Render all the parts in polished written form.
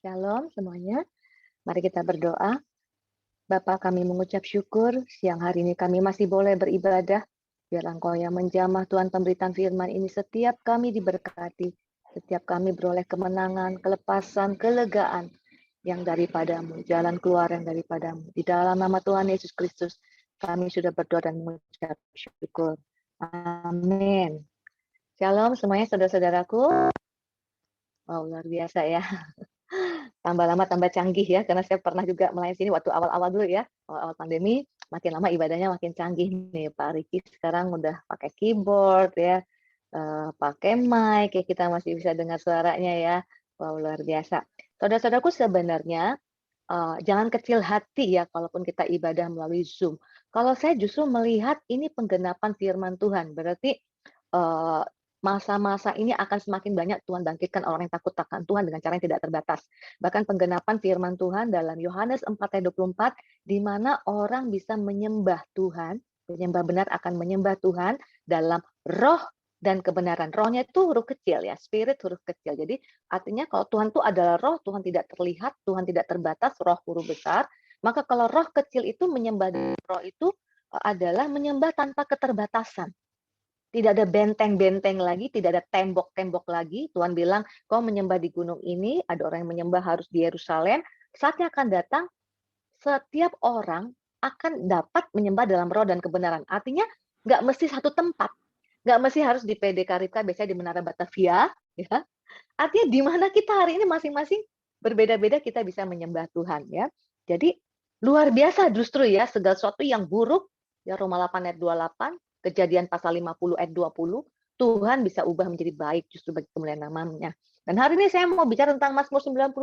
Shalom semuanya, mari kita berdoa. Bapa, kami mengucap syukur, siang hari ini kami masih boleh beribadah. Biar Engkau yang menjamah Tuhan pemberitaan firman ini, setiap kami diberkati, setiap kami beroleh kemenangan, kelepasan, kelegaan yang daripadamu, jalan keluar yang daripadamu. Di dalam nama Tuhan Yesus Kristus, kami sudah berdoa dan mengucap syukur. Amin. Shalom semuanya saudara-saudaraku. Wow, luar biasa ya. Tambah lama tambah canggih ya, karena saya pernah juga melayani sini waktu awal-awal dulu ya, awal-awal pandemi, makin lama ibadahnya makin canggih nih. Pak Riki sekarang udah pakai keyboard ya, pakai mic, ya kita masih bisa dengar suaranya ya. Wow, luar biasa. Saudara-saudaraku sebenarnya jangan kecil hati ya kalaupun kita ibadah melalui Zoom. Kalau saya justru melihat ini penggenapan firman Tuhan, berarti eee, masa-masa ini akan semakin banyak Tuhan bangkitkan orang yang takut akan Tuhan dengan cara yang tidak terbatas. Bahkan penggenapan firman Tuhan dalam Yohanes 4 ayat 24, di mana orang bisa menyembah Tuhan, penyembah benar akan menyembah Tuhan dalam roh dan kebenaran. Rohnya itu huruf kecil ya, spirit huruf kecil. Jadi artinya kalau Tuhan itu adalah roh, Tuhan tidak terlihat, Tuhan tidak terbatas, roh huruf besar. Maka kalau roh kecil itu menyembah roh itu adalah menyembah tanpa keterbatasan. Tidak ada benteng-benteng lagi, tidak ada tembok-tembok lagi. Tuhan bilang, kau menyembah di gunung ini, ada orang yang menyembah harus di Yerusalem. Saatnya akan datang, setiap orang akan dapat menyembah dalam roh dan kebenaran. Artinya, nggak mesti satu tempat. Nggak mesti harus di PD Karibka, biasanya di Menara Batavia. Ya. Artinya di mana kita hari ini masing-masing berbeda-beda kita bisa menyembah Tuhan. Ya. Jadi, luar biasa justru ya, segala sesuatu yang buruk, ya Roma 8 ayat 28, Kejadian pasal 50 ayat 20, Tuhan bisa ubah menjadi baik justru bagi kemuliaan namanya. Dan hari ini saya mau bicara tentang Mazmur 91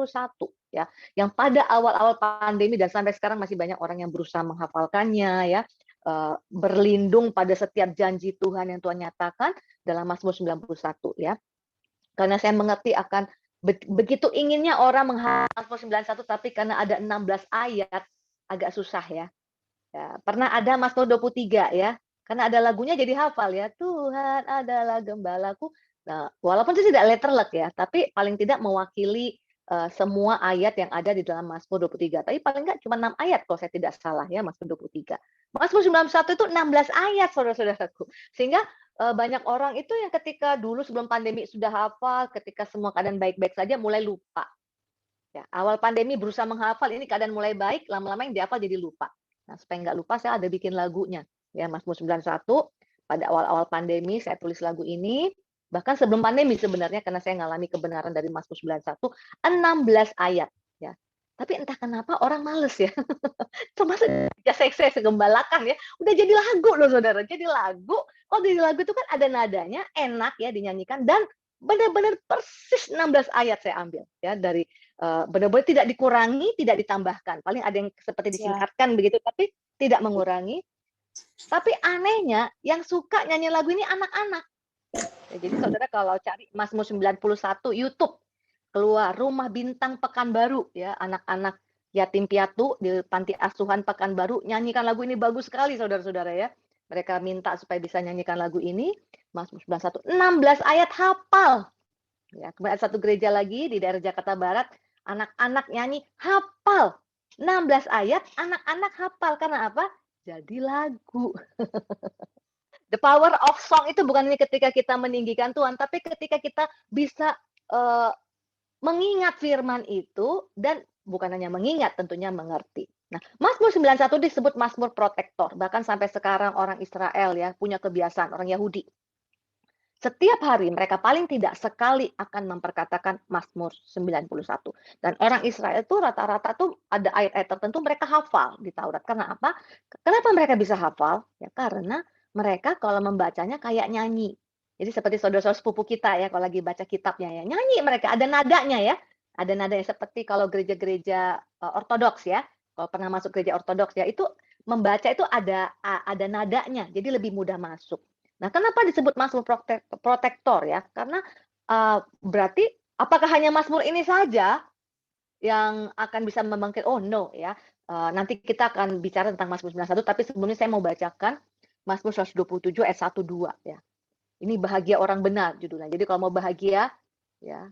ya, yang pada awal-awal pandemi dan sampai sekarang masih banyak orang yang berusaha menghafalkannya ya, berlindung pada setiap janji Tuhan yang Tuhan nyatakan dalam Mazmur 91 ya. Karena saya mengerti akan begitu inginnya orang menghafal Mazmur 91 tapi karena ada 16 ayat agak susah ya. Ya, pernah ada Mazmur 23 ya, karena ada lagunya jadi hafal ya, Tuhan adalah gembalaku. Nah, walaupun itu tidak letterlek ya, tapi paling tidak mewakili, semua ayat yang ada di dalam Mazmur 23. Tapi paling enggak cuma 6 ayat kalau saya tidak salah ya, Mazmur 23. Mazmur 91 itu 16 ayat saudara-saudaraku. Sehingga, banyak orang itu yang ketika dulu sebelum pandemi sudah hafal, ketika semua keadaan baik-baik saja mulai lupa. Ya, awal pandemi berusaha menghafal, ini keadaan mulai baik, lama-lama yang dihafal jadi lupa. Nah, supaya nggak lupa saya ada bikin lagunya. Ya, Mazmur 91, pada awal-awal pandemi saya tulis lagu ini, bahkan sebelum pandemi sebenarnya karena saya ngalami kebenaran dari Mazmur 91, 16 ayat. Ya. Tapi entah kenapa orang males ya. Termasuk ya saya segembalakan ya, udah jadi lagu loh saudara, jadi lagu, kalau jadi lagu itu kan ada nadanya, enak ya dinyanyikan, dan benar-benar persis 16 ayat saya ambil ya dari benar-benar tidak dikurangi, tidak ditambahkan. Paling ada yang seperti Siap. disingkatkan begitu, tapi tidak mengurangi. Tapi anehnya, yang suka nyanyi lagu ini anak-anak. Ya, jadi saudara kalau cari Mazmur 91 YouTube, keluar Rumah Bintang Pekanbaru ya, anak-anak yatim piatu di panti asuhan Pekanbaru nyanyikan lagu ini bagus sekali saudara-saudara ya. Mereka minta supaya bisa nyanyikan lagu ini, Mazmur 91, 16 ayat hafal. Ya, kemudian ada satu gereja lagi di daerah Jakarta Barat, anak-anak nyanyi hafal. 16 ayat, anak-anak hafal. Karena apa? Jadi lagu. The power of song itu bukan hanya ketika kita meninggikan Tuhan, tapi ketika kita bisa mengingat firman itu dan bukan hanya mengingat, tentunya mengerti. Nah, Mazmur 91 disebut Mazmur protektor. Bahkan sampai sekarang orang Israel ya punya kebiasaan, orang Yahudi. Setiap hari mereka paling tidak sekali akan memperkatakan Mazmur 91. Dan orang Israel itu rata-rata tuh ada ayat-ayat tertentu mereka hafal di Taurat. Karena apa? Kenapa mereka bisa hafal? Ya karena mereka kalau membacanya kayak nyanyi. Jadi seperti saudara-saudara sepupu kita ya kalau lagi baca kitabnya ya, nyanyi mereka ada nadanya ya. Ada nadanya seperti kalau gereja-gereja ortodoks ya. Kalau pernah masuk gereja ortodoks ya, itu membaca itu ada nadanya. Jadi lebih mudah masuk. Nah, kenapa disebut Mazmur protektor ya? Karena berarti apakah hanya Mazmur ini saja yang akan bisa membangkit? Oh no ya. Nanti kita akan bicara tentang Mazmur 91, tapi sebelumnya saya mau bacakan Mazmur 127 ayat 1 2 ya. Ini bahagia orang benar judulnya. Jadi kalau mau bahagia ya,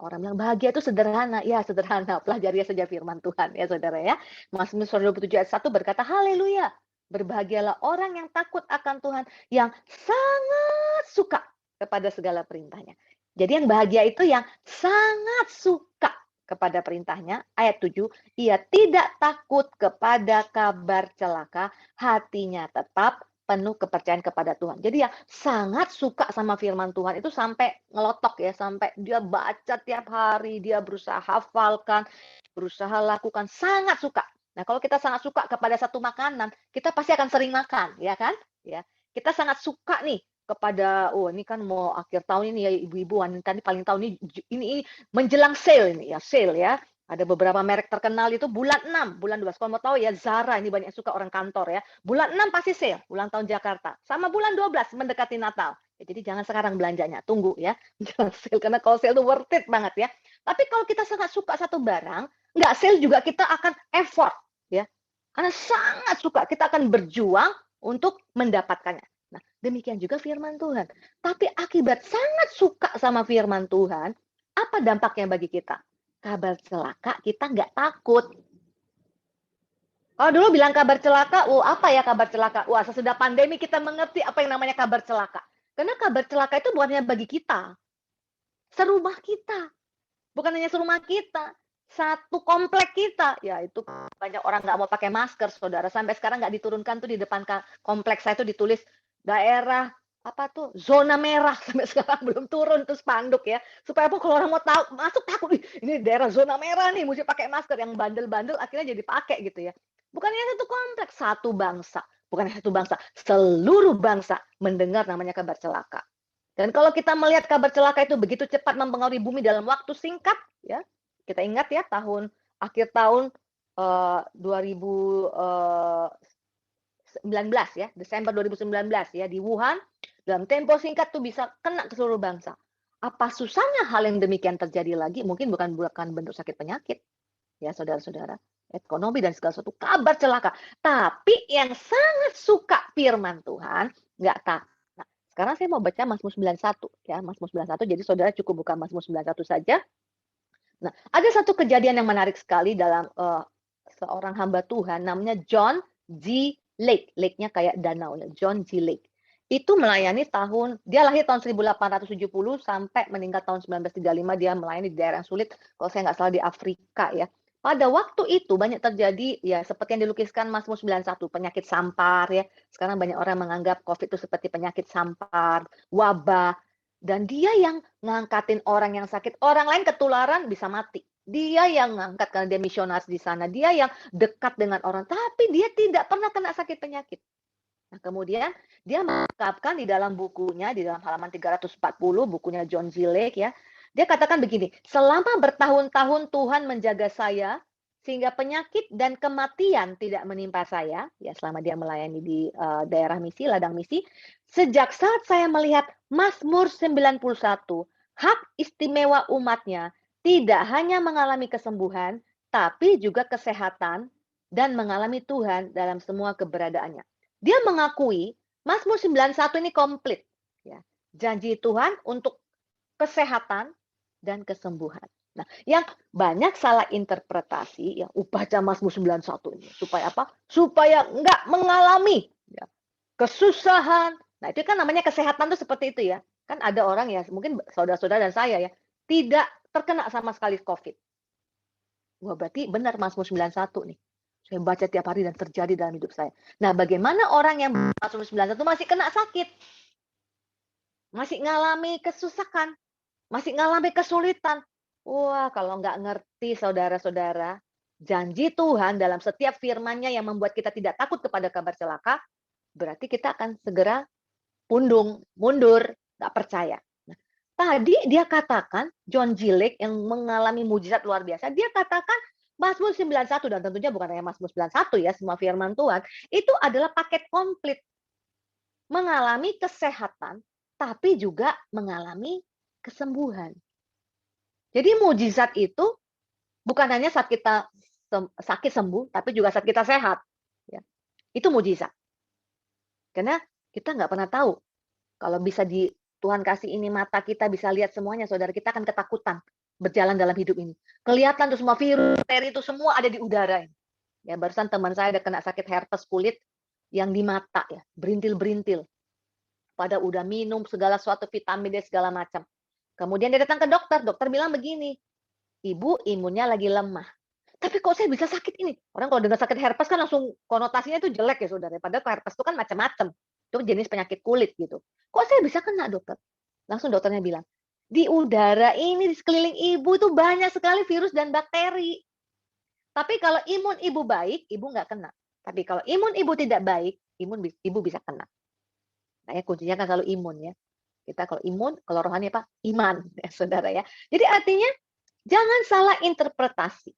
orang bilang bahagia itu sederhana, ya sederhana, pelajari saja firman Tuhan ya saudara ya. Mazmur 27 ayat 1 berkata, haleluya, berbahagialah orang yang takut akan Tuhan, yang sangat suka kepada segala perintahnya. Jadi yang bahagia itu yang sangat suka kepada perintahnya. Ayat 7, ia tidak takut kepada kabar celaka, hatinya tetap penuh kepercayaan kepada Tuhan. Jadi yang sangat suka sama firman Tuhan itu sampai ngelotok ya, sampai dia baca tiap hari, dia berusaha hafalkan, berusaha lakukan, sangat suka. Nah, kalau kita sangat suka kepada satu makanan, kita pasti akan sering makan, ya kan? Ya. Kita sangat suka nih kepada oh ini kan mau akhir tahun ini ya ibu-ibu wanita ini paling tahu ini menjelang sale ini ya, sale ya. Ada beberapa merek terkenal itu bulan 6, bulan 12. Kalau mau tahu ya Zara ini banyak suka orang kantor ya. Bulan 6 pasti sale, ulang tahun Jakarta. Sama bulan 12 mendekati Natal. Ya, jadi jangan sekarang belanjanya, tunggu ya. Jangan sale karena kalau sale itu worth it banget ya. Tapi kalau kita sangat suka satu barang, nggak sale juga kita akan effort ya. Karena sangat suka, kita akan berjuang untuk mendapatkannya. Nah, demikian juga firman Tuhan. Tapi akibat sangat suka sama firman Tuhan, apa dampaknya bagi kita? Kabar celaka kita nggak takut. Kalau dulu bilang kabar celaka, apa ya kabar celaka? Wah, sesudah pandemi kita mengerti apa yang namanya kabar celaka. Karena kabar celaka itu bukan hanya bagi kita, serumah kita. Bukan hanya serumah kita, satu komplek kita. Ya itu banyak orang nggak mau pakai masker, saudara. Sampai sekarang nggak diturunkan tuh di depan kompleks saya itu ditulis daerah apa tuh zona merah sampai sekarang belum turun tuh spanduk ya supaya apa kalau orang mau tahu masuk takut ini daerah zona merah nih mesti pakai masker yang bandel-bandel akhirnya jadi pakai gitu ya bukan hanya satu kompleks satu bangsa bukan hanya satu bangsa seluruh bangsa mendengar namanya kabar celaka dan kalau kita melihat kabar celaka itu begitu cepat mempengaruhi bumi dalam waktu singkat ya kita ingat ya akhir tahun 2019 ya, Desember 2019 ya di Wuhan, dalam tempo singkat tuh bisa kena ke seluruh bangsa. Apa susahnya hal yang demikian terjadi lagi? Mungkin bukan bentuk sakit penyakit, ya saudara-saudara, ekonomi dan segala sesuatu kabar celaka. Tapi yang sangat suka firman Tuhan, nggak tak. Nah, sekarang saya mau baca Mazmur 91 ya, Mazmur 91. Jadi saudara cukup buka Mazmur 91 saja. Nah, ada satu kejadian yang menarik sekali dalam seorang hamba Tuhan namanya John G. Lake. Lake-nya kayak danau, John G. Lake. Itu melayani dia lahir tahun 1870 sampai meninggal tahun 1935, dia melayani di daerah yang sulit, kalau saya nggak salah di Afrika ya. Pada waktu itu banyak terjadi ya seperti yang dilukiskan Mazmur 91, penyakit sampar ya. Sekarang banyak orang menganggap COVID itu seperti penyakit sampar, wabah. Dan dia yang ngangkatin orang yang sakit, orang lain ketularan bisa mati. Dia yang ngangkat karena dia misionaris di sana, dia yang dekat dengan orang, tapi dia tidak pernah kena sakit penyakit. Nah, kemudian dia mengungkapkan di dalam bukunya, di dalam halaman 340, bukunya John G. Lake ya, dia katakan begini, selama bertahun-tahun Tuhan menjaga saya, sehingga penyakit dan kematian tidak menimpa saya, ya selama dia melayani di daerah misi, ladang misi, sejak saat saya melihat Mazmur 91, hak istimewa umatnya, tidak hanya mengalami kesembuhan, tapi juga kesehatan dan mengalami Tuhan dalam semua keberadaannya. Dia mengakui Mazmur 91 ini komplit. Ya. Janji Tuhan untuk kesehatan dan kesembuhan. Nah, yang banyak salah interpretasi, yang baca Mazmur 91 ini. Supaya apa? Supaya nggak mengalami ya, kesusahan. Nah, itu kan namanya kesehatan tuh seperti itu ya. Kan ada orang ya, mungkin saudara-saudara dan saya ya, tidak terkena sama sekali COVID. Wah, berarti benar Mazmur 91 nih. Saya baca tiap hari dan terjadi dalam hidup saya. Nah, bagaimana orang yang Mazmur 91 masih kena sakit? Masih ngalami kesusahan? Masih ngalami kesulitan? Wah, kalau nggak ngerti saudara-saudara, janji Tuhan dalam setiap firman-Nya yang membuat kita tidak takut kepada kabar celaka, berarti kita akan segera mundur, nggak percaya. Nah, tadi dia katakan, John G. Lake yang mengalami mujizat luar biasa, dia katakan Mazmur 91, dan tentunya bukan hanya Mazmur 91 ya, semua firman Tuhan, itu adalah paket komplit. Mengalami kesehatan, tapi juga mengalami kesembuhan. Jadi mujizat itu bukan hanya saat kita sakit sembuh, tapi juga saat kita sehat. Ya. Itu mujizat. Karena kita nggak pernah tahu kalau bisa Tuhan kasih ini mata kita bisa lihat semuanya, saudara, kita akan ketakutan berjalan dalam hidup ini. Kelihatan tuh semua virus, bakteri itu semua ada di udara. Ya, barusan teman saya ada kena sakit herpes kulit yang di mata ya, berintil-berintil. Pada udah minum segala sesuatu vitamin D segala macam. Kemudian dia datang ke dokter, dokter bilang begini, "Ibu imunnya lagi lemah." Tapi kok saya bisa sakit ini? Orang kalau dengar sakit herpes kan langsung konotasinya itu jelek ya saudara. Padahal herpes itu kan macam-macam. Itu jenis penyakit kulit gitu. Kok saya bisa kena dokter? Langsung dokternya bilang, di udara ini di sekeliling ibu itu banyak sekali virus dan bakteri. Tapi kalau imun ibu baik, ibu nggak kena. Tapi kalau imun ibu tidak baik, ibu bisa kena. Nah ya kuncinya kan selalu imun ya. Kita kalau imun, kalau rohani apa? Iman ya saudara ya. Jadi artinya jangan salah interpretasi.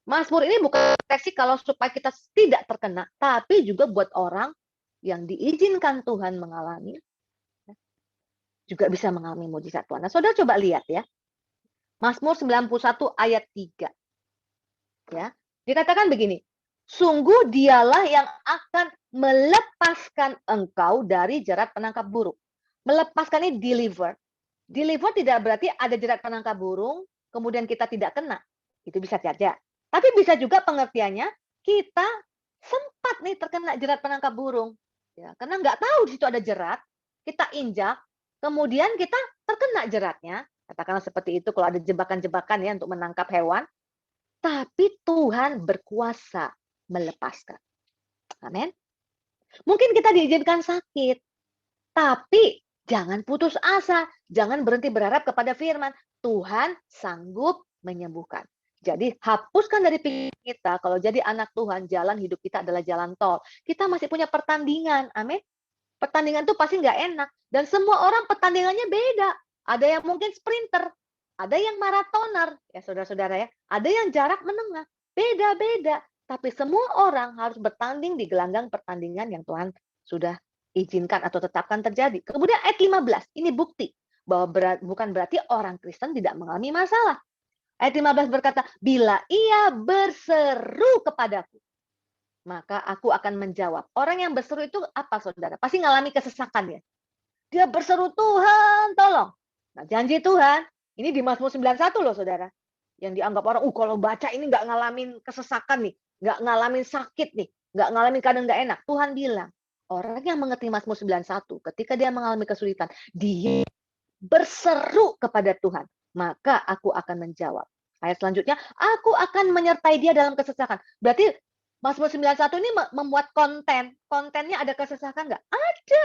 Mazmur ini bukan proteksi kalau supaya kita tidak terkena, tapi juga buat orang yang diizinkan Tuhan mengalami, juga bisa mengalami mujizat Tuhan. Nah, saudara coba lihat ya, Mazmur 91 ayat 3. Ya, dikatakan begini, sungguh dialah yang akan melepaskan engkau dari jerat penangkap burung. Melepaskan ini deliver. Deliver tidak berarti ada jerat penangkap burung, kemudian kita tidak kena. Itu bisa saja. Tapi bisa juga pengertiannya, kita sempat nih terkena jerat penangkap burung. Ya, karena nggak tahu di situ ada jerat, kita injak, kemudian kita terkena jeratnya. Katakanlah seperti itu kalau ada jebakan-jebakan ya untuk menangkap hewan. Tapi Tuhan berkuasa melepaskan. Amin. Mungkin kita diizinkan sakit, tapi jangan putus asa, jangan berhenti berharap kepada firman. Tuhan sanggup menyembuhkan. Jadi hapuskan dari pikiran kita, kalau jadi anak Tuhan, jalan hidup kita adalah jalan tol. Kita masih punya pertandingan, amin. Pertandingan itu pasti nggak enak. Dan semua orang pertandingannya beda. Ada yang mungkin sprinter, ada yang maratoner, ya saudara-saudara ya. Ada yang jarak menengah, beda-beda. Tapi semua orang harus bertanding di gelanggang pertandingan yang Tuhan sudah izinkan atau tetapkan terjadi. Kemudian ayat 15, ini bukti bahwa bukan berarti orang Kristen tidak mengalami masalah. Ayat 15 berkata, bila ia berseru kepadaku, maka aku akan menjawab. Orang yang berseru itu apa saudara? Pasti mengalami kesesakan ya. Dia berseru, Tuhan tolong. Nah janji Tuhan, ini di Mazmur 91 loh saudara. Yang dianggap orang, kalau baca ini nggak ngalamin kesesakan nih. Nggak ngalamin sakit nih. Nggak ngalamin kadang nggak enak. Tuhan bilang, orang yang mengerti Mazmur 91, ketika dia mengalami kesulitan, dia berseru kepada Tuhan. Maka aku akan menjawab. Ayat selanjutnya, aku akan menyertai dia dalam kesesakan. Berarti Mazmur 91 ini membuat konten. Kontennya ada kesesakan nggak? Ada.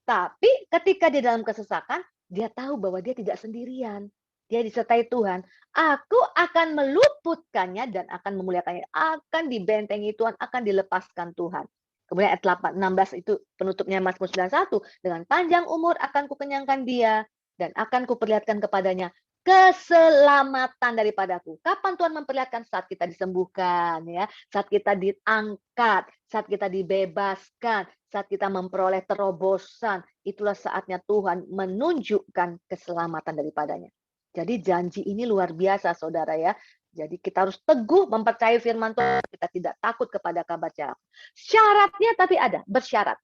Tapi ketika dia dalam kesesakan, dia tahu bahwa dia tidak sendirian. Dia disertai Tuhan. Aku akan meluputkannya dan akan memuliakannya. Akan dibentengi Tuhan, akan dilepaskan Tuhan. Kemudian ayat 16 itu penutupnya Mazmur 91. Dengan panjang umur akan kukenyangkan dia dan akan kuperlihatkan kepadanya keselamatan daripadaku. Kapan Tuhan memperlihatkan? Saat kita disembuhkan, ya, saat kita diangkat, saat kita dibebaskan, saat kita memperoleh terobosan. Itulah saatnya Tuhan menunjukkan keselamatan daripadanya. Jadi janji ini luar biasa, saudara ya. Jadi kita harus teguh mempercayai firman Tuhan. Kita tidak takut kepada kabar celaka. Syaratnya tapi ada, bersyarat.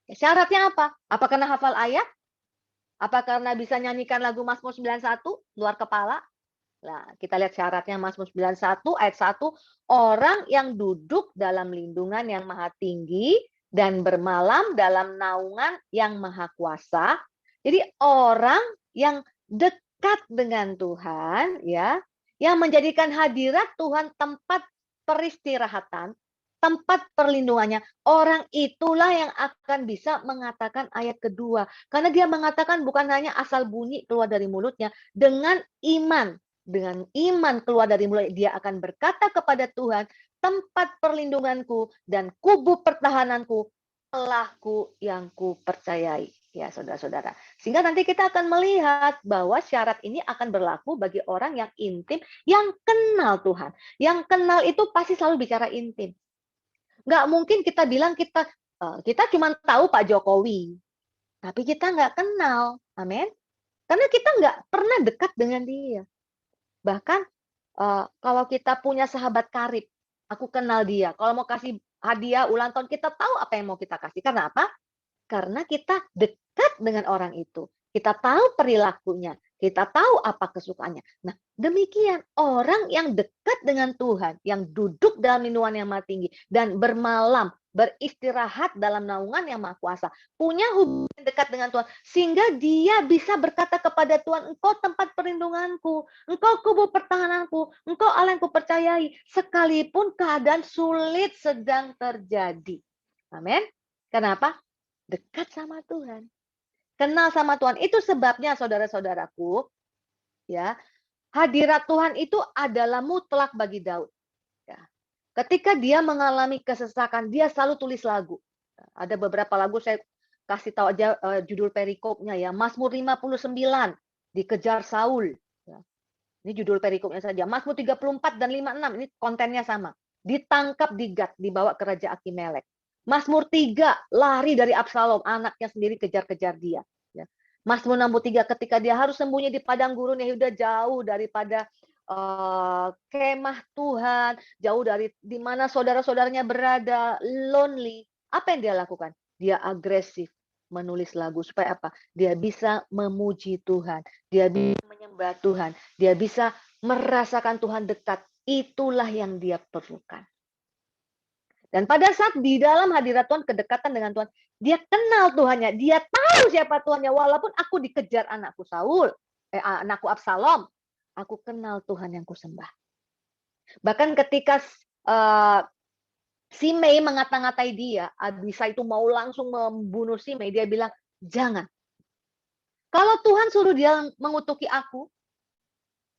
Syaratnya apa? Apa karena hafal ayat? Apa karena bisa nyanyikan lagu Mazmur 91 luar kepala? Nah, kita lihat syaratnya Mazmur 91 ayat 1. Orang yang duduk dalam lindungan yang maha tinggi dan bermalam dalam naungan yang maha kuasa. Jadi orang yang dekat dengan Tuhan, ya, yang menjadikan hadirat Tuhan tempat peristirahatan, tempat perlindungannya. Orang itulah yang akan bisa mengatakan ayat kedua. Karena dia mengatakan bukan hanya asal bunyi keluar dari mulutnya, dengan iman. Dengan iman keluar dari mulut, dia akan berkata kepada Tuhan, tempat perlindunganku dan kubu pertahananku, Allahku yang kupercayai. Ya, saudara-saudara. Sehingga nanti kita akan melihat bahwa syarat ini akan berlaku bagi orang yang intim, yang kenal Tuhan. Yang kenal itu pasti selalu bicara intim. Nggak mungkin kita bilang kita cuma tahu Pak Jokowi, tapi kita nggak kenal. Amin. Karena kita nggak pernah dekat dengan dia. Bahkan kalau kita punya sahabat karib, aku kenal dia. Kalau mau kasih hadiah ulang tahun, kita tahu apa yang mau kita kasih. Karena apa? Karena kita dekat dengan orang itu. Kita tahu perilakunya, kita tahu apa kesukaannya. Nah, demikian orang yang dekat dengan Tuhan, yang duduk dalam lindungan yang Maha Tinggi dan bermalam, beristirahat dalam naungan yang Maha Kuasa, punya hubungan dekat dengan Tuhan, sehingga dia bisa berkata kepada Tuhan, Engkau tempat perlindunganku, Engkau kubu pertahananku, Engkau Allah yang kupercayai, sekalipun keadaan sulit sedang terjadi. Amin. Kenapa? Dekat sama Tuhan. Kenal sama Tuhan. Itu sebabnya saudara-saudaraku, ya, hadirat Tuhan itu adalah mutlak bagi Daud. Ya. Ketika dia mengalami kesesakan, dia selalu tulis lagu. Ada beberapa lagu saya kasih tahu aja judul perikopnya ya. Mazmur 59, dikejar Saul. Ya. Ini judul perikopnya saja. Mazmur 34 dan 56, ini kontennya sama. Ditangkap di Gat, dibawa ke Raja Akimelek. Mazmur 3, lari dari Absalom, anaknya sendiri kejar-kejar dia. Ya. Mazmur 63, ketika dia harus sembunyi di padang gurun Yehuda, jauh daripada kemah Tuhan, jauh dari di mana saudara-saudaranya berada, lonely. Apa yang dia lakukan? Dia agresif menulis lagu supaya apa? Dia bisa memuji Tuhan, dia bisa menyembah Tuhan, dia bisa merasakan Tuhan dekat. Itulah yang dia perlukan. Dan pada saat di dalam hadirat Tuhan, kedekatan dengan Tuhan, dia kenal Tuhannya, dia tahu siapa Tuhannya. Walaupun aku dikejar anakku Saul, anakku Absalom, aku kenal Tuhan yang kusembah. Bahkan ketika Simei mengata-ngatai dia, Abisai itu mau langsung membunuh Simei, dia bilang, jangan. Kalau Tuhan suruh dia mengutuki aku,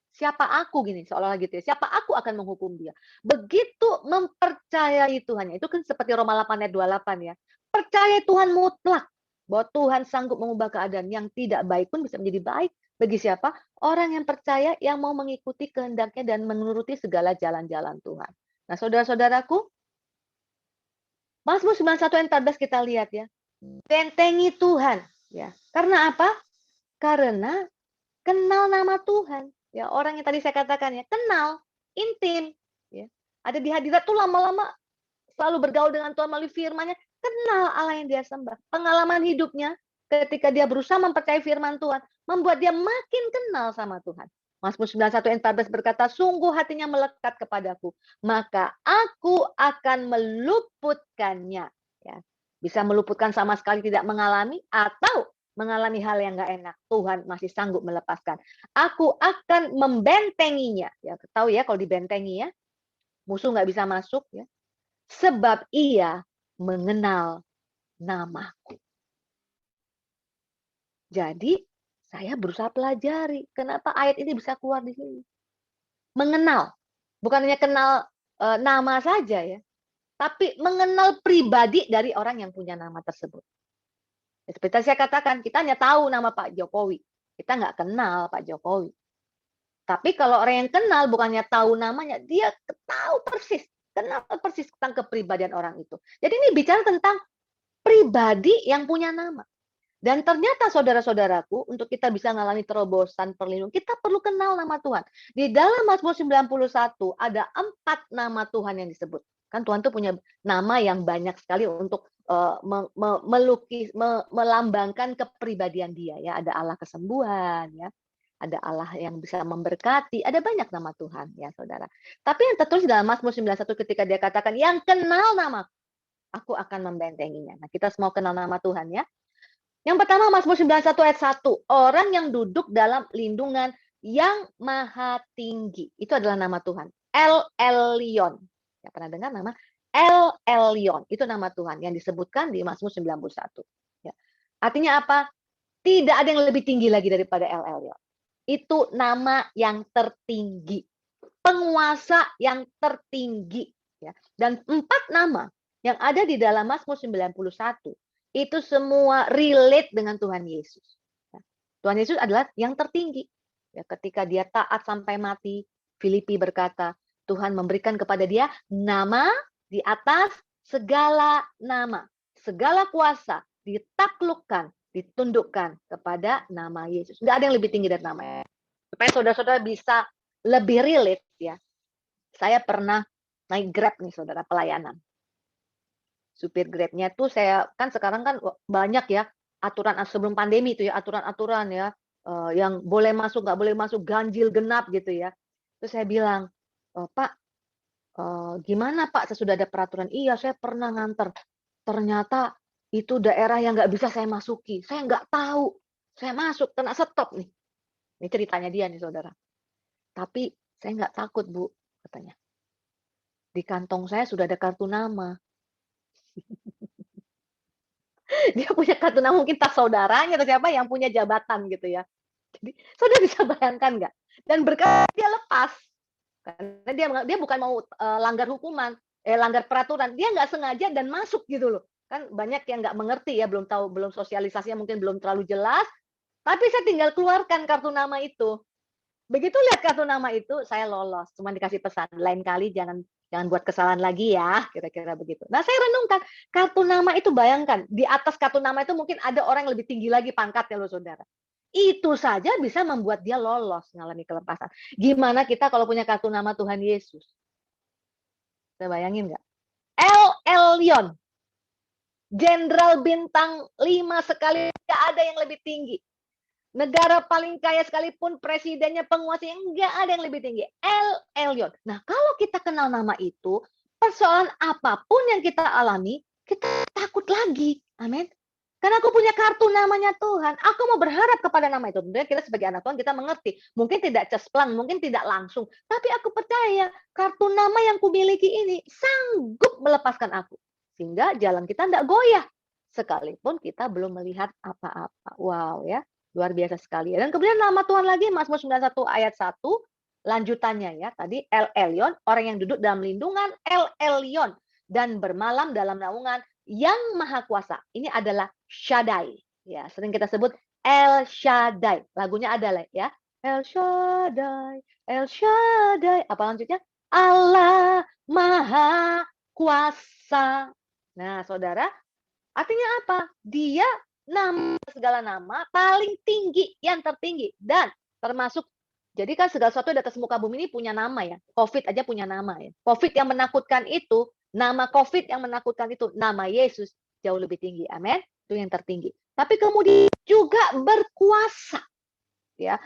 siapa aku gini, seolah-olah gitu ya. Siapa aku akan menghukum dia. Begitu mempercayai Tuhan. Itu kan seperti Roma 8 ayat 28 ya. Percaya Tuhan mutlak. Bahwa Tuhan sanggup mengubah keadaan yang tidak baik pun bisa menjadi baik. Bagi siapa? Orang yang percaya, yang mau mengikuti kehendaknya dan menuruti segala jalan-jalan Tuhan. Nah, saudara-saudaraku, Mazmur 91 ayat 14 kita lihat ya. Bentengi Tuhan. Ya. Karena apa? Karena kenal nama Tuhan. Ya, orang yang tadi saya katakan ya, kenal, intim, ya. Ada di hadirat tuh lama-lama selalu bergaul dengan Tuhan melalui firman-Nya, kenal Allah yang dia sembah. Pengalaman hidupnya ketika dia berusaha mempercayai firman Tuhan, membuat dia makin kenal sama Tuhan. Mazmur 91 ayat 14 berkata, sungguh hatinya melekat kepadaku, maka aku akan meluputkannya. Ya. Bisa meluputkan sama sekali tidak mengalami, atau mengalami hal yang nggak enak, Tuhan masih sanggup melepaskan. Aku akan membentenginya. Ya, tahu ya kalau dibentengi ya, musuh nggak bisa masuk ya. Sebab ia mengenal namaku. Jadi saya berusaha pelajari kenapa ayat ini bisa keluar di sini. Mengenal, bukan hanya kenal nama saja ya, tapi mengenal pribadi dari orang yang punya nama tersebut. Seperti saya katakan, kita hanya tahu nama Pak Jokowi. Kita nggak kenal Pak Jokowi. Tapi kalau orang yang kenal, bukannya tahu namanya, dia tahu persis. Kenal persis tentang kepribadian orang itu. Jadi ini bicara tentang pribadi yang punya nama. Dan ternyata saudara-saudaraku, untuk kita bisa mengalami terobosan perlindungan, kita perlu kenal nama Tuhan. Di dalam Mazmur 91, ada 4 nama Tuhan yang disebut. Kan Tuhan tuh punya nama yang banyak sekali untuk melambangkan kepribadian dia ya. Ada Allah kesembuhan ya, ada Allah yang bisa memberkati, ada banyak nama Tuhan ya saudara. Tapi yang tertulis dalam Mazmur 91 ketika dia katakan yang kenal nama, aku akan membentenginya. Nah, kita semua kenal nama Tuhan ya. Yang pertama Mazmur 91 ayat 1, orang yang duduk dalam lindungan yang maha tinggi. Itu adalah nama Tuhan. El Elyon. Ya, pernah dengar nama? El Elyon, itu nama Tuhan yang disebutkan di Mazmur 91. Ya. Artinya apa? Tidak ada yang lebih tinggi lagi daripada El Elyon. Itu nama yang tertinggi. Penguasa yang tertinggi. Ya. Dan 4 nama yang ada di dalam Mazmur 91, itu semua relate dengan Tuhan Yesus. Ya. Tuhan Yesus adalah yang tertinggi. Ya, ketika dia taat sampai mati, Filipi berkata, Tuhan memberikan kepada dia nama di atas segala nama, segala kuasa ditaklukkan, ditundukkan kepada nama Yesus. Nggak ada yang lebih tinggi dari namanya. Supaya saudara-saudara bisa lebih relate ya. Saya pernah naik Grab nih saudara, pelayanan. Supir Grab-nya tuh saya kan sekarang kan banyak ya aturan sebelum pandemi itu ya, aturan-aturan ya, yang boleh masuk, nggak boleh masuk, ganjil genap gitu ya. Terus saya bilang, "Pak, gimana Pak sesudah ada peraturan?" "Iya, saya pernah nganter. Ternyata itu daerah yang nggak bisa saya masuki. Saya nggak tahu. Saya masuk, kena stop nih." Ini ceritanya dia nih, Saudara. "Tapi saya nggak takut, Bu," katanya. "Di kantong saya sudah ada kartu nama." Dia punya kartu nama, mungkin tas saudaranya atau siapa yang punya jabatan gitu ya. Jadi, Saudara bisa bayangkan nggak? Dan berkali dia lepas, karena dia bukan mau, langgar hukuman, langgar peraturan, dia nggak sengaja dan masuk gitu loh. Kan banyak yang nggak mengerti ya, belum tahu, belum sosialisasinya mungkin belum terlalu jelas, tapi saya tinggal keluarkan kartu nama itu. Begitu lihat kartu nama itu, saya lolos, cuman dikasih pesan, "Lain kali jangan jangan buat kesalahan lagi ya," kira-kira begitu. Nah, saya renungkan, kartu nama itu bayangkan, di atas kartu nama itu mungkin ada orang yang lebih tinggi lagi pangkatnya loh, Saudara. Itu saja bisa membuat dia lolos mengalami kelepasan. Gimana kita kalau punya kartu nama Tuhan Yesus? Bisa bayangin nggak? El Elyon, Jenderal bintang 5 sekali, nggak ada yang lebih tinggi. Negara paling kaya sekalipun presidennya, penguasanya, enggak ada yang lebih tinggi. El Elyon. Nah, kalau kita kenal nama itu, persoalan apapun yang kita alami, kita takut lagi. Amin. Karena aku punya kartu namanya Tuhan. Aku mau berharap kepada nama itu. Tentunya kita sebagai anak Tuhan kita mengerti. Mungkin tidak cesplang, mungkin tidak langsung. Tapi aku percaya kartu nama yang kumiliki ini sanggup melepaskan aku. Sehingga jalan kita tidak goyah. Sekalipun kita belum melihat apa-apa. Wow ya. Luar biasa sekali. Dan kemudian nama Tuhan lagi Mazmur 91 ayat 1 lanjutannya ya. Tadi El Elyon, orang yang duduk dalam lindungan El Elyon dan bermalam dalam naungan yang Maha Kuasa. Ini adalah Shaddai. Ya, sering kita sebut El Shaddai. Lagunya adalah ya. El Shaddai, El Shaddai. Apa lanjutnya? Allah Maha Kuasa. Nah, Saudara, artinya apa? Dia nama segala nama paling tinggi, yang tertinggi dan termasuk jadi kan segala sesuatu di atas muka bumi ini punya nama ya. Covid aja punya nama ya. Covid yang menakutkan itu, nama Covid yang menakutkan itu, nama Yesus jauh lebih tinggi. Amin. Itu yang tertinggi. Tapi kemudian juga berkuasa ya.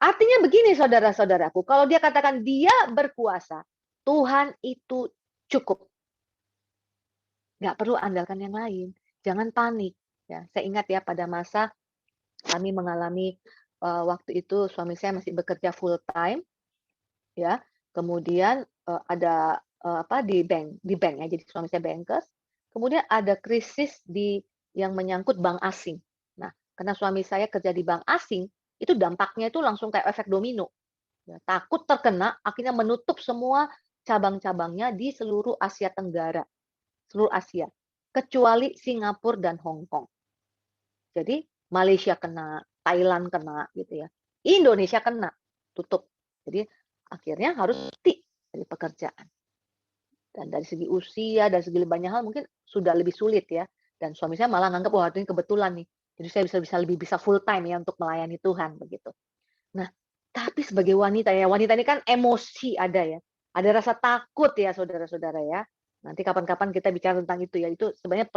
Artinya begini saudara-saudaraku, kalau dia katakan dia berkuasa, Tuhan itu cukup. Nggak perlu andalkan yang lain. Jangan panik. Ya, saya ingat ya pada masa kami mengalami waktu itu suami saya masih bekerja full time, ya. Kemudian ada apa di bank ya. Jadi suami saya bankers. Kemudian ada krisis yang menyangkut bank asing. Nah, karena suami saya kerja di bank asing, itu dampaknya itu langsung kayak efek domino. Ya, takut terkena, akhirnya menutup semua cabang-cabangnya di seluruh Asia Tenggara, seluruh Asia, kecuali Singapura dan Hong Kong. Jadi Malaysia kena, Thailand kena gitu ya. Indonesia kena, tutup. Jadi akhirnya harus berhenti dari pekerjaan. Dan dari segi usia, dari segi banyak hal mungkin sudah lebih sulit ya. Dan suami saya malah nganggap, wah ini kebetulan nih. Jadi saya bisa lebih bisa full time ya untuk melayani Tuhan begitu. Nah, tapi sebagai wanita ya, wanita ini kan emosi ada ya. Ada rasa takut ya saudara-saudara ya. Nanti kapan-kapan kita bicara tentang itu ya. Itu sebenarnya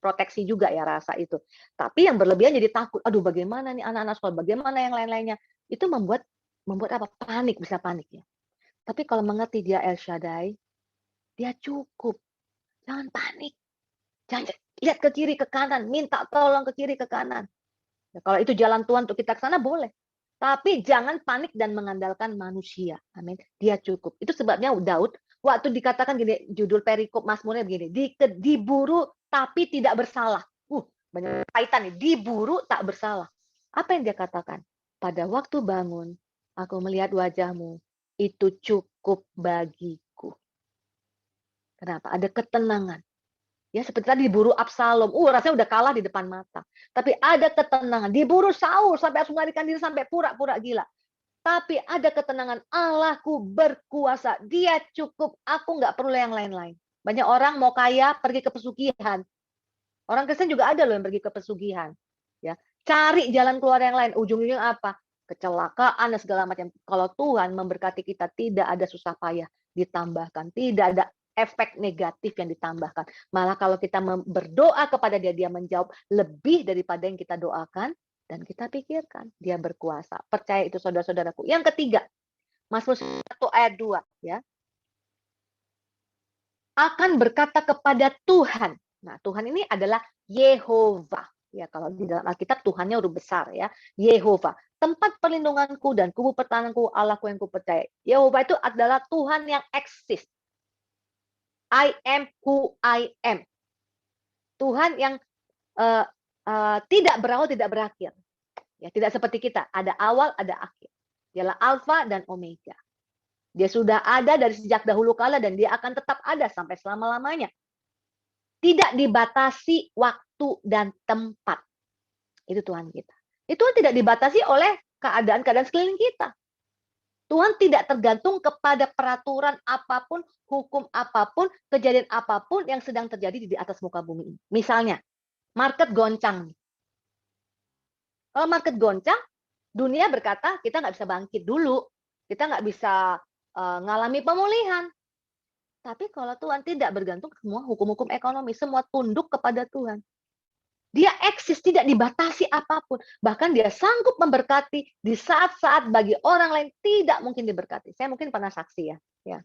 proteksi juga ya rasa itu. Tapi yang berlebihan jadi takut. Aduh bagaimana nih anak-anak sekolah, bagaimana yang lain-lainnya. Itu membuat apa? Panik, bisa panik ya. Tapi kalau mengerti dia El Shaddai, dia cukup. Jangan panik. Jangan lihat ke kiri, ke kanan. Minta tolong ke kiri, ke kanan. Ya, kalau itu jalan Tuhan untuk kita ke sana boleh. Tapi jangan panik dan mengandalkan manusia. Amin. Dia cukup. Itu sebabnya Daud waktu dikatakan gini, judul perikop Mazmurnya begini, diburu tapi tidak bersalah. Banyak kaitan nih, diburu tak bersalah. Apa yang dia katakan? Pada waktu bangun, aku melihat wajahmu, itu cukup bagiku. Kenapa? Ada ketenangan. Ya seperti tadi diburu Absalom, rasanya udah kalah di depan mata. Tapi ada ketenangan. Diburu Saul sampai harus melarikan diri sampai pura-pura gila. Tapi ada ketenangan. Allahku berkuasa. Dia cukup. Aku nggak perlu yang lain-lain. Banyak orang mau kaya pergi ke pesugihan. Orang Kristen juga ada loh yang pergi ke pesugihan. Ya, cari jalan keluar yang lain. Ujung-ujungnya apa? Kecelakaan dan segala macam. Kalau Tuhan memberkati kita, tidak ada susah payah ditambahkan. Tidak ada efek negatif yang ditambahkan. Malah kalau kita berdoa kepada dia, dia menjawab lebih daripada yang kita doakan dan kita pikirkan. Dia berkuasa. Percaya itu saudara-saudaraku. Yang ketiga, Mazmur 1 ayat 2 ya. Akan berkata kepada Tuhan. Nah, Tuhan ini adalah Yehova. Ya, kalau di dalam Alkitab Tuhannya huruf besar ya. Yehova. Tempat perlindunganku dan kubu pertahananku, Allahku yang kupercaya. Yehova itu adalah Tuhan yang eksis. I am who I am. Tuhan yang tidak berawal, tidak berakhir. Ya, tidak seperti kita. Ada awal, ada akhir. Dialah Alfa dan Omega. Dia sudah ada dari sejak dahulu kala dan dia akan tetap ada sampai selama-lamanya. Tidak dibatasi waktu dan tempat. Itu Tuhan kita. Itu tidak dibatasi oleh keadaan-keadaan sekeliling kita. Tuhan tidak tergantung kepada peraturan apapun, hukum apapun, kejadian apapun yang sedang terjadi di atas muka bumi ini. Misalnya, market goncang. Kalau market goncang, dunia berkata kita nggak bisa bangkit dulu. Kita nggak bisa ngalami pemulihan. Tapi kalau Tuhan tidak bergantung semua hukum-hukum ekonomi, semua tunduk kepada Tuhan. Dia eksis, tidak dibatasi apapun. Bahkan dia sanggup memberkati di saat-saat bagi orang lain tidak mungkin diberkati. Saya mungkin pernah saksi ya.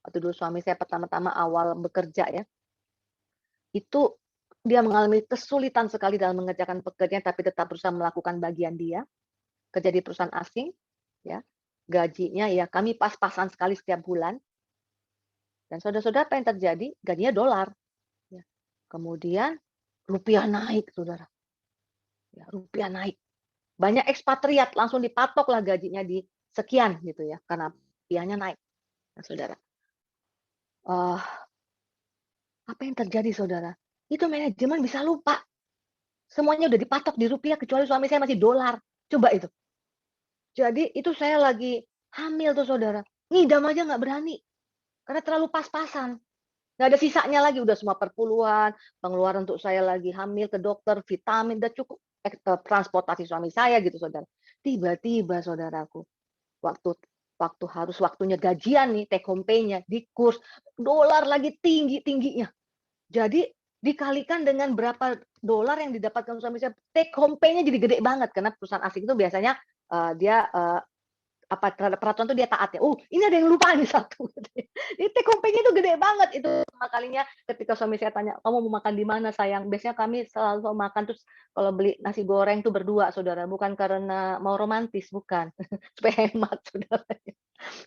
Waktu dulu suami saya pertama-tama awal bekerja ya. Itu dia mengalami kesulitan sekali dalam mengerjakan pekerjaan tapi tetap berusaha melakukan bagian dia. Kerja di perusahaan asing ya. Gajinya ya kami pas-pasan sekali setiap bulan. Dan saudara-saudara apa yang terjadi? Gajinya dolar. Ya. Kemudian rupiah naik, saudara. Ya, rupiah naik. Banyak ekspatriat langsung dipatoklah gajinya di sekian gitu ya, karena rupiahnya naik. Nah, saudara. Apa yang terjadi, saudara? Itu manajemen bisa lupa. Semuanya udah dipatok di rupiah, kecuali suami saya masih dolar. Coba itu. Jadi itu saya lagi hamil tuh, saudara. Ngidam aja nggak berani. Karena terlalu pas-pasan. Nggak ada sisanya lagi, udah semua perpuluhan, pengeluaran untuk saya lagi hamil ke dokter, vitamin, udah cukup transportasi suami saya gitu, saudara. Tiba-tiba, saudaraku, waktunya gajian nih, take home pay-nya, di kurs, dolar lagi tinggi-tingginya. Jadi dikalikan dengan berapa dolar yang didapatkan suami saya, take home pay-nya jadi gede banget, karena perusahaan asing itu biasanya dia terhadap peraturan itu dia taat ya. Ini ada yang lupa nih satu. Ini take home pay-nya itu gede banget. Itu pertama kalinya ketika suami saya tanya, kamu mau makan di mana sayang? Biasanya kami selalu makan terus kalau beli nasi goreng tuh berdua, saudara. Bukan karena mau romantis, bukan. Supaya hemat, saudara.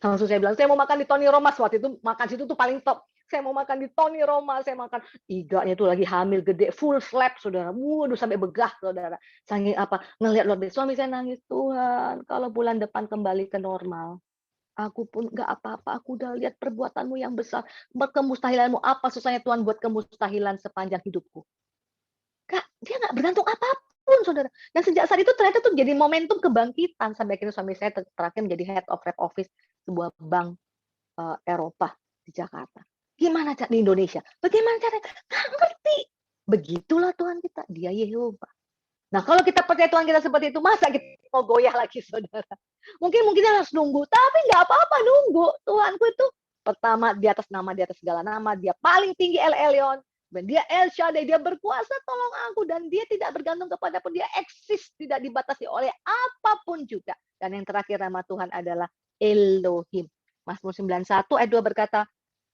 Langsung saya bilang, saya mau makan di Tony Roma. Waktu itu makan situ tuh paling top. Saya mau makan di Tony Roma, saya makan iganya tuh lagi hamil gede, full slap, saudara. Waduh, sampai begah, saudara. Saking apa, ngelihat luar biasa. Suami saya nangis, Tuhan, kalau bulan depan kembali ke normal, aku pun nggak apa-apa. Aku udah lihat perbuatanmu yang besar. Kemustahilanmu apa susahnya Tuhan buat kemustahilan sepanjang hidupku. Kak, dia nggak bergantung apapun, saudara. Dan sejak saat itu ternyata tuh jadi momentum kebangkitan. Sampai akhirnya suami saya terakhir menjadi head of rep office sebuah bank Eropa di Jakarta. Gimana cara di Indonesia? Bagaimana caranya? Nggak ngerti. Begitulah Tuhan kita. Dia Yehova. Nah, kalau kita percaya Tuhan kita seperti itu, masa kita mau goyah lagi, saudara? Mungkin harus nunggu. Tapi nggak apa-apa nunggu. Tuhanku itu pertama di atas nama, di atas segala nama. Dia paling tinggi El Elyon. Dan dia El Shaddai. Dia berkuasa tolong aku. Dan dia tidak bergantung kepada pun. Dia eksis. Tidak dibatasi oleh apapun juga. Dan yang terakhir nama Tuhan adalah Elohim. Mazmur 91 ayat 2 berkata,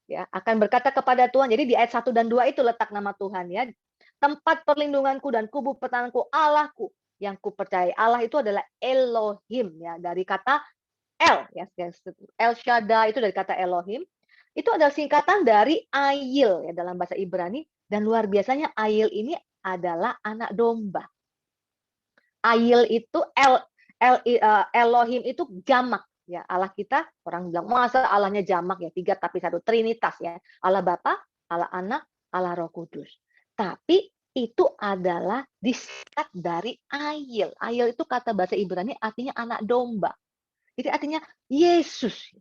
ya, akan berkata kepada Tuhan. Jadi di ayat 1 dan 2 itu letak nama Tuhan ya. Tempat perlindunganku dan kubu pertahananku, Allahku yang kupercayai. Allah itu adalah Elohim ya, dari kata El ya. El Shaddai itu dari kata Elohim. Itu adalah singkatan dari Ayil ya dalam bahasa Ibrani, dan luar biasanya Ayil ini adalah anak domba. Ayil itu Elohim itu jamak. Ya, Allah kita, orang bilang, masa Allahnya jamak ya, 3 tapi 1, Trinitas ya. Allah Bapa, Allah Anak, Allah Roh Kudus. Tapi itu adalah disingkat dari Ayil. Ayil itu kata bahasa Ibrani artinya anak domba. Jadi artinya Yesus.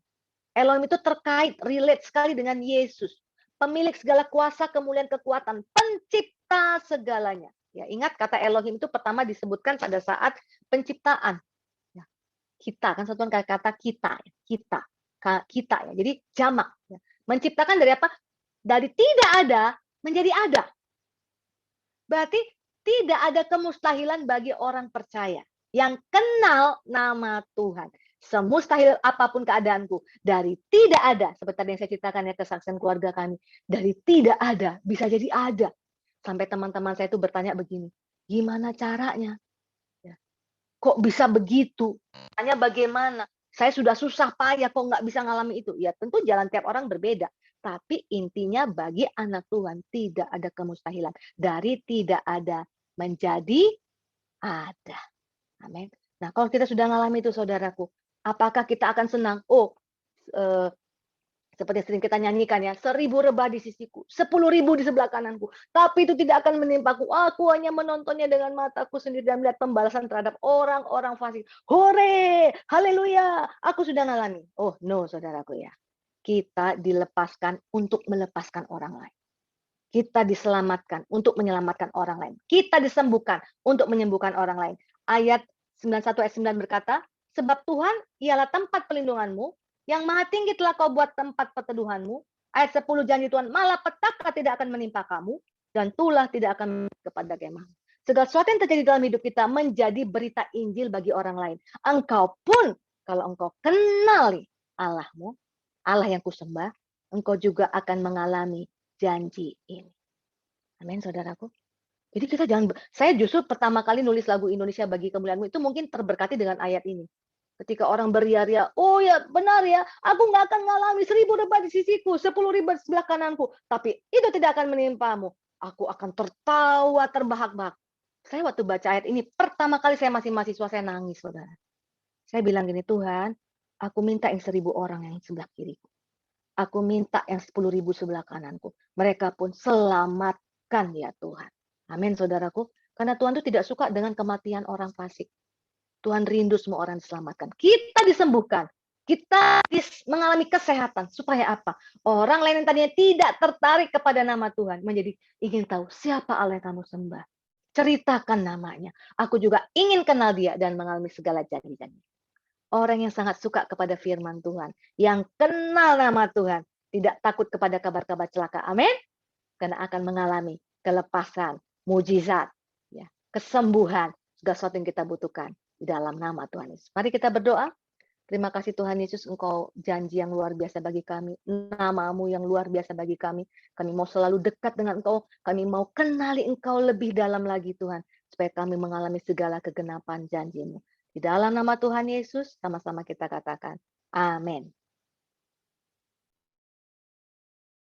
Elohim itu terkait, relate sekali dengan Yesus. Pemilik segala kuasa, kemuliaan, kekuatan, pencipta segalanya. Ya, ingat kata Elohim itu pertama disebutkan pada saat penciptaan. Kita kan satuan kata kita ya. Kita ya. Jadi jamak ya. Menciptakan dari apa? Dari tidak ada menjadi ada. Berarti tidak ada kemustahilan bagi orang percaya yang kenal nama Tuhan. Semustahil apapun keadaanku, dari tidak ada, seperti tadi yang saya ceritakan ya kesaksian keluarga kami, dari tidak ada bisa jadi ada. Sampai teman-teman saya itu bertanya begini, gimana caranya? Ya, kok bisa begitu? Tanya bagaimana? Saya sudah susah payah kok nggak bisa ngalami itu. Ya tentu jalan tiap orang berbeda. Tapi intinya bagi anak Tuhan tidak ada kemustahilan. Dari tidak ada menjadi ada. Amin. Nah, kalau kita sudah ngalami itu saudaraku, apakah kita akan senang? Oh, eee, seperti sering kita nyanyikan ya, 1.000 rebah di sisiku, 10.000 di sebelah kananku, tapi itu tidak akan menimpaku. Aku hanya menontonnya dengan mataku sendiri dan melihat pembalasan terhadap orang-orang fasik. Hore! Haleluya! Aku sudah ngalami. Oh, no saudaraku ya. Kita dilepaskan untuk melepaskan orang lain. Kita diselamatkan untuk menyelamatkan orang lain. Kita disembuhkan untuk menyembuhkan orang lain. Ayat 91 ayat 9 berkata, sebab Tuhan ialah tempat pelindunganmu, yang maha tinggi telah kau buat tempat perteduhanmu. Ayat 10 janji Tuhan, malah petaka tidak akan menimpa kamu, dan tulah tidak akan kepada kemah. Segala sesuatu yang terjadi dalam hidup kita menjadi berita Injil bagi orang lain. Engkau pun, kalau engkau kenali Allahmu, Allah yang kusembah, engkau juga akan mengalami janji ini. Amin, saudaraku. Jadi kita jangan, saya justru pertama kali nulis lagu Indonesia Bagi Kemuliaan-Mu itu mungkin terberkati dengan ayat ini. Ketika orang beria-ria, oh ya benar ya, aku nggak akan mengalami 1.000 rebah di sisiku, 10.000 di sebelah kananku, tapi itu tidak akan menimpamu. Aku akan tertawa terbahak-bahak. Saya waktu baca ayat ini pertama kali saya masih mahasiswa, saya nangis, saudara. Saya bilang gini, Tuhan, aku minta yang 1.000 orang yang sebelah kiriku. Aku minta yang 10.000 sebelah kananku. Mereka pun selamatkan ya Tuhan. Amin saudaraku. Karena Tuhan itu tidak suka dengan kematian orang fasik. Tuhan rindu semua orang diselamatkan. Kita disembuhkan. Kita mengalami kesehatan. Supaya apa? Orang lain yang tadinya tidak tertarik kepada nama Tuhan. Menjadi ingin tahu siapa Allah yang kamu sembah. Ceritakan namanya. Aku juga ingin kenal dia dan mengalami segala janji-janji. Orang yang sangat suka kepada firman Tuhan, yang kenal nama Tuhan, tidak takut kepada kabar-kabar celaka. Amin. Karena akan mengalami kelepasan, mujizat, ya, kesembuhan, segala sesuatu yang kita butuhkan di dalam nama Tuhan Yesus. Mari kita berdoa. Terima kasih Tuhan Yesus, Engkau janji yang luar biasa bagi kami, nama-Mu yang luar biasa bagi kami. Kami mau selalu dekat dengan Engkau, kami mau kenali Engkau lebih dalam lagi Tuhan, supaya kami mengalami segala kegenapan janji-Mu. Di dalam nama Tuhan Yesus, sama-sama kita katakan, amin.